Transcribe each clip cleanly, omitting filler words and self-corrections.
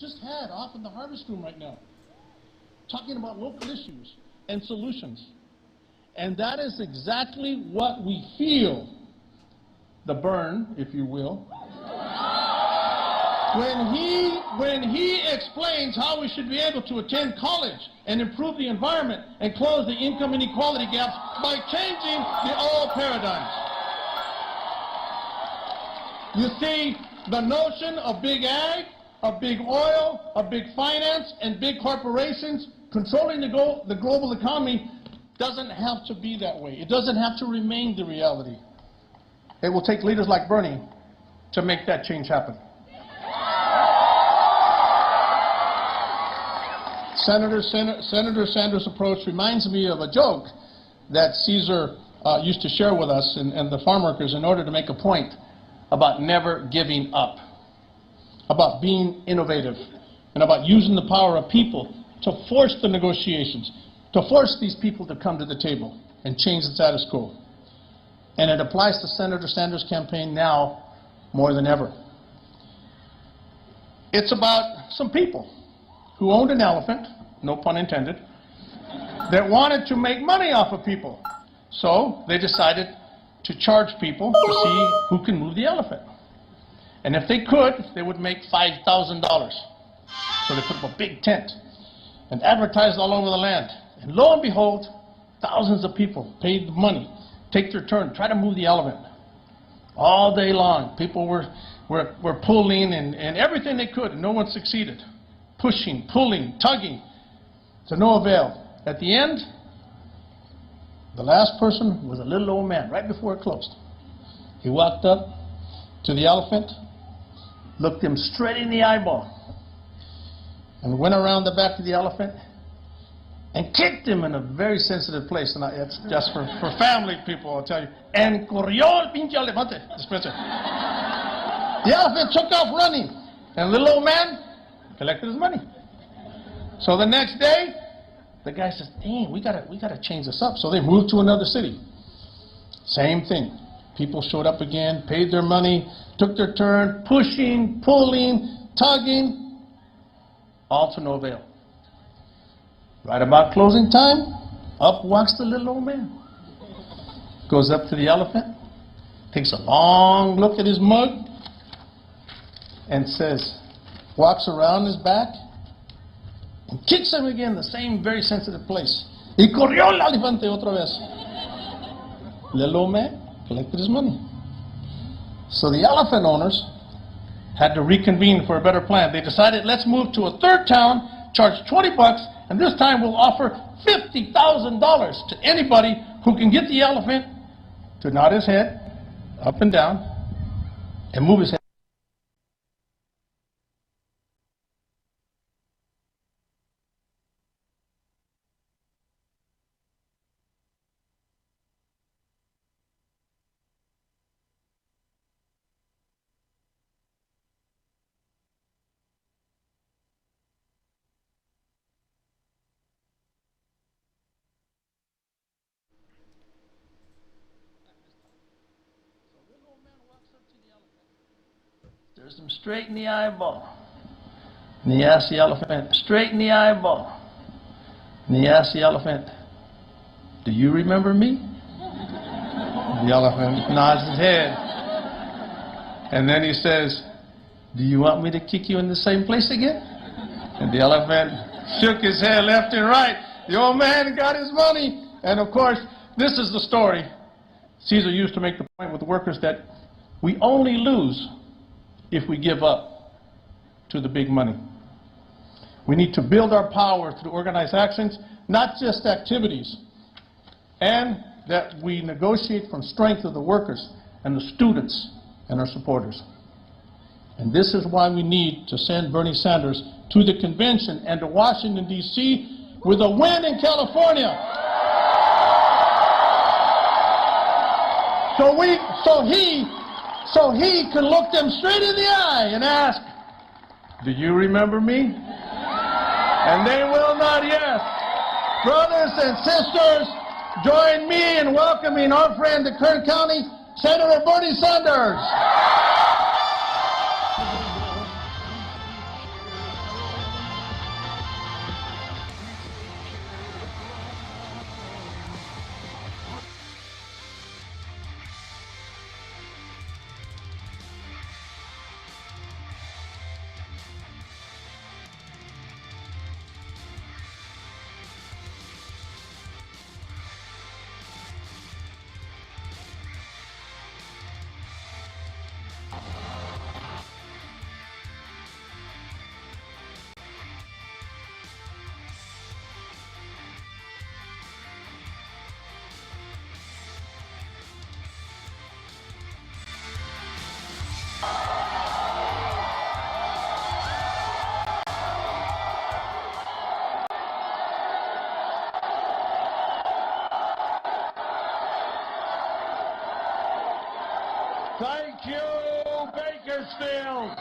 just had off in the harvest room right now, talking about local issues and solutions. And that is exactly what we feel, the burn, if you will, when he explains how we should be able to attend college and improve the environment and close the income inequality gaps by changing the old paradigms. You see, the notion of big ag, of big oil, of big finance, and big corporations controlling the global economy doesn't have to be that way. It doesn't have to remain the reality. It will take leaders like Bernie to make that change happen. Senator Sanders' approach reminds me of a joke that Caesar used to share with us and the farm workers in order to make a point about never giving up, about being innovative, and about using the power of people to force the negotiations, to force these people to come to the table and change the status quo. And it applies to Senator Sanders' campaign now more than ever. It's about some people who owned an elephant, no pun intended, that wanted to make money off of people. So they decided to charge people to see who can move the elephant. And if they could, they would make $5,000. So they put up a big tent and advertised all over the land. And lo and behold, thousands of people paid the money, take their turn, try to move the elephant. All day long, people were pulling and everything they could, and no one succeeded. Pushing, pulling, tugging, to no avail. At the end, the last person was a little old man, right before it closed. He walked up to the elephant, looked him straight in the eyeball, and went around the back of the elephant and kicked him in a very sensitive place. And it's just for family people, I'll tell you. And corrió el pinche elefante. The elephant took off running, and the little old man collected his money. So the next day, the guy says, dang, we gotta change this up. So they moved to another city. Same thing. People showed up again, paid their money, took their turn, pushing, pulling, tugging, all to no avail. Right about closing time, up walks the little old man. Goes up to the elephant, takes a long look at his mug, and says, walks around his back, and kicks him again, the same very sensitive place. Y corrió el elefante otra vez. Little old man collected his money. So the elephant owners had to reconvene for a better plan. They decided, let's move to a third town, charge $20, and this time we'll offer $50,000 to anybody who can get the elephant to nod his head up and down and move his head. Stares him straight in the eyeball. And he asks the elephant, straight in the eyeball. And he asks the elephant, do you remember me? And the elephant nods his head. And then he says, do you want me to kick you in the same place again? And the elephant shook his head left and right. The old man got his money. And of course, this is the story Caesar used to make the point with the workers that we only lose if we give up to the big money. We need to build our power through organized actions, not just activities, and that we negotiate from strength of the workers and the students and our supporters. And this is why we need to send Bernie Sanders to the convention and to Washington, D.C. with a win in California. So he can look them straight in the eye and ask, do you remember me? And they will not, yes. Brothers and sisters, join me in welcoming our friend to Kern County, Senator Bernie Sanders. Thank you, Bakersfield.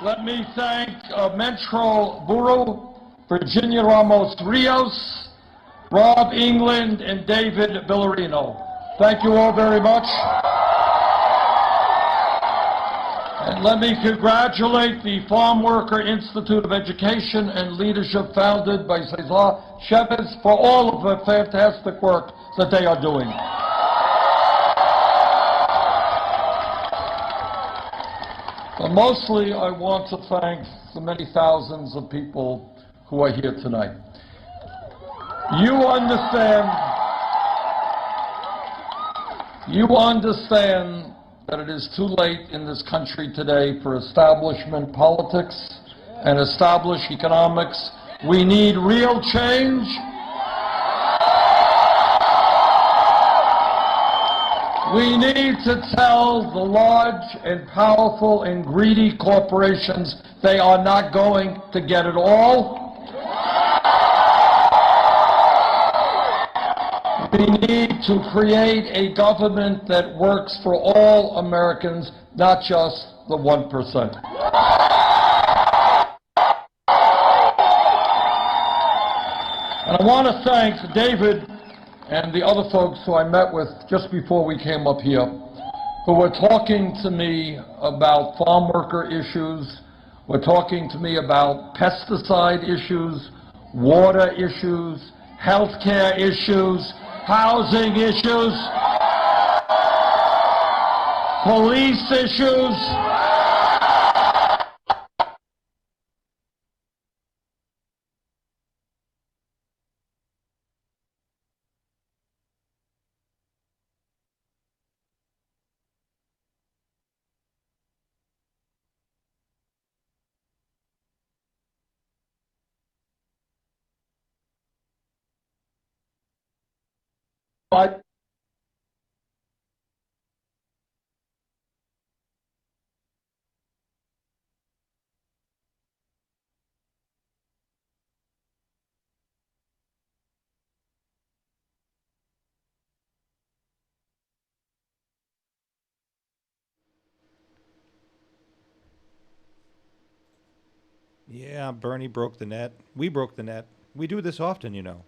Let me thank Metro Buru, Virginia Ramos Rios, Rob England, and David Villarino. Thank you all very much. And let me congratulate the Farm Worker Institute of Education and Leadership founded by Cesar Chavez for all of the fantastic work that they are doing. But mostly I want to thank the many thousands of people who are here tonight. You understand that it is too late in this country today for establishment politics and established economics. We need real change. We need to tell the large and powerful and greedy corporations they are not going to get it all. We need to create a government that works for all Americans, not just the 1%. And I want to thank David and the other folks who I met with just before we came up here, who were talking to me about farm worker issues, were talking to me about pesticide issues, water issues, healthcare issues, housing issues, police issues. But Yeah, Bernie broke the net. We broke the net. We do this often, you know.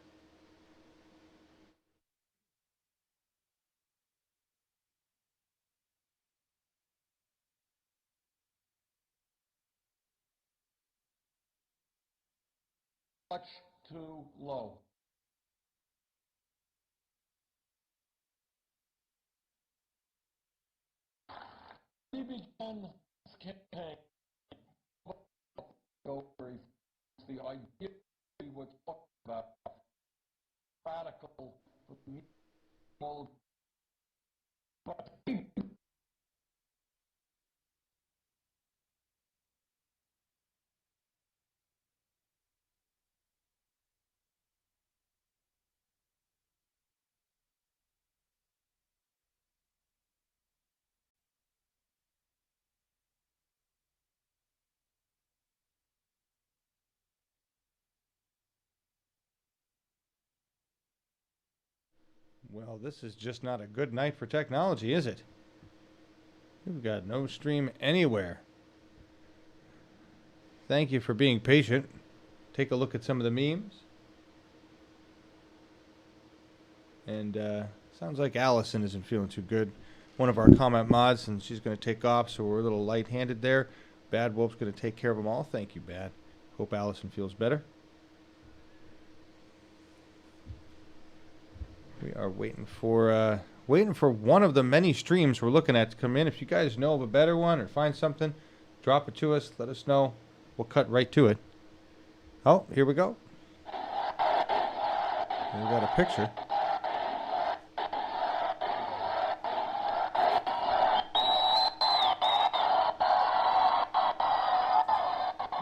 much too low. We began this campaign over the idea we would talk about radical people, but Well, this is just not a good night for technology, is it? We've got no stream anywhere. Thank you for being patient. Take a look at some of the memes. And sounds like Allison isn't feeling too good. One of our comment mods, and she's going to take off, so we're a little light-handed there. Bad Wolf's going to take care of them all. Thank you, Bad. Hope Allison feels better. We are waiting for one of the many streams we're looking at to come in. If you guys know of a better one or find something, drop it to us. Let us know. We'll cut right to it. Oh, here we go. We got a picture.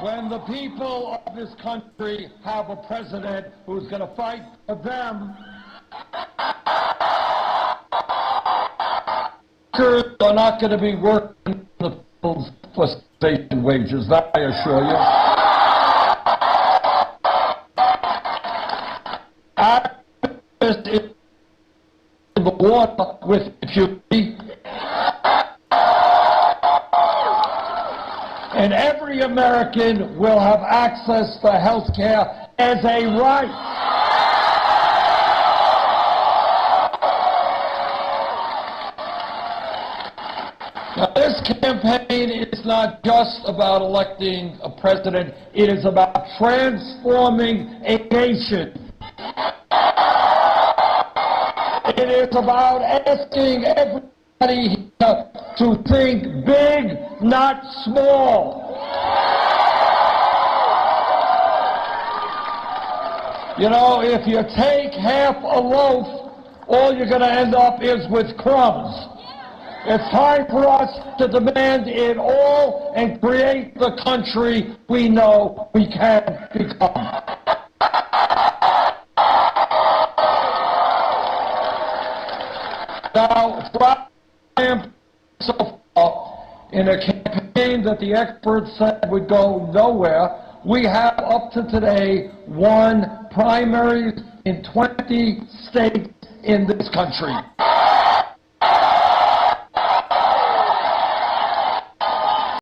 when the people of this country have a president who's going to fight for them, workers are not going to be working in the fields for station wages, that I assure you. is the water with impunity. And every American will have access to health care as a right. Now, this campaign is not just about electing a president, it is about transforming a nation. It is about asking everybody here to think big, not small. You know, if you take half a loaf, all you're going to end up is with crumbs. It's time for us to demand it all and create the country we know we can become. Now, throughout so far, in a campaign that the experts said would go nowhere, we have up to today won primaries in 20 states in this country.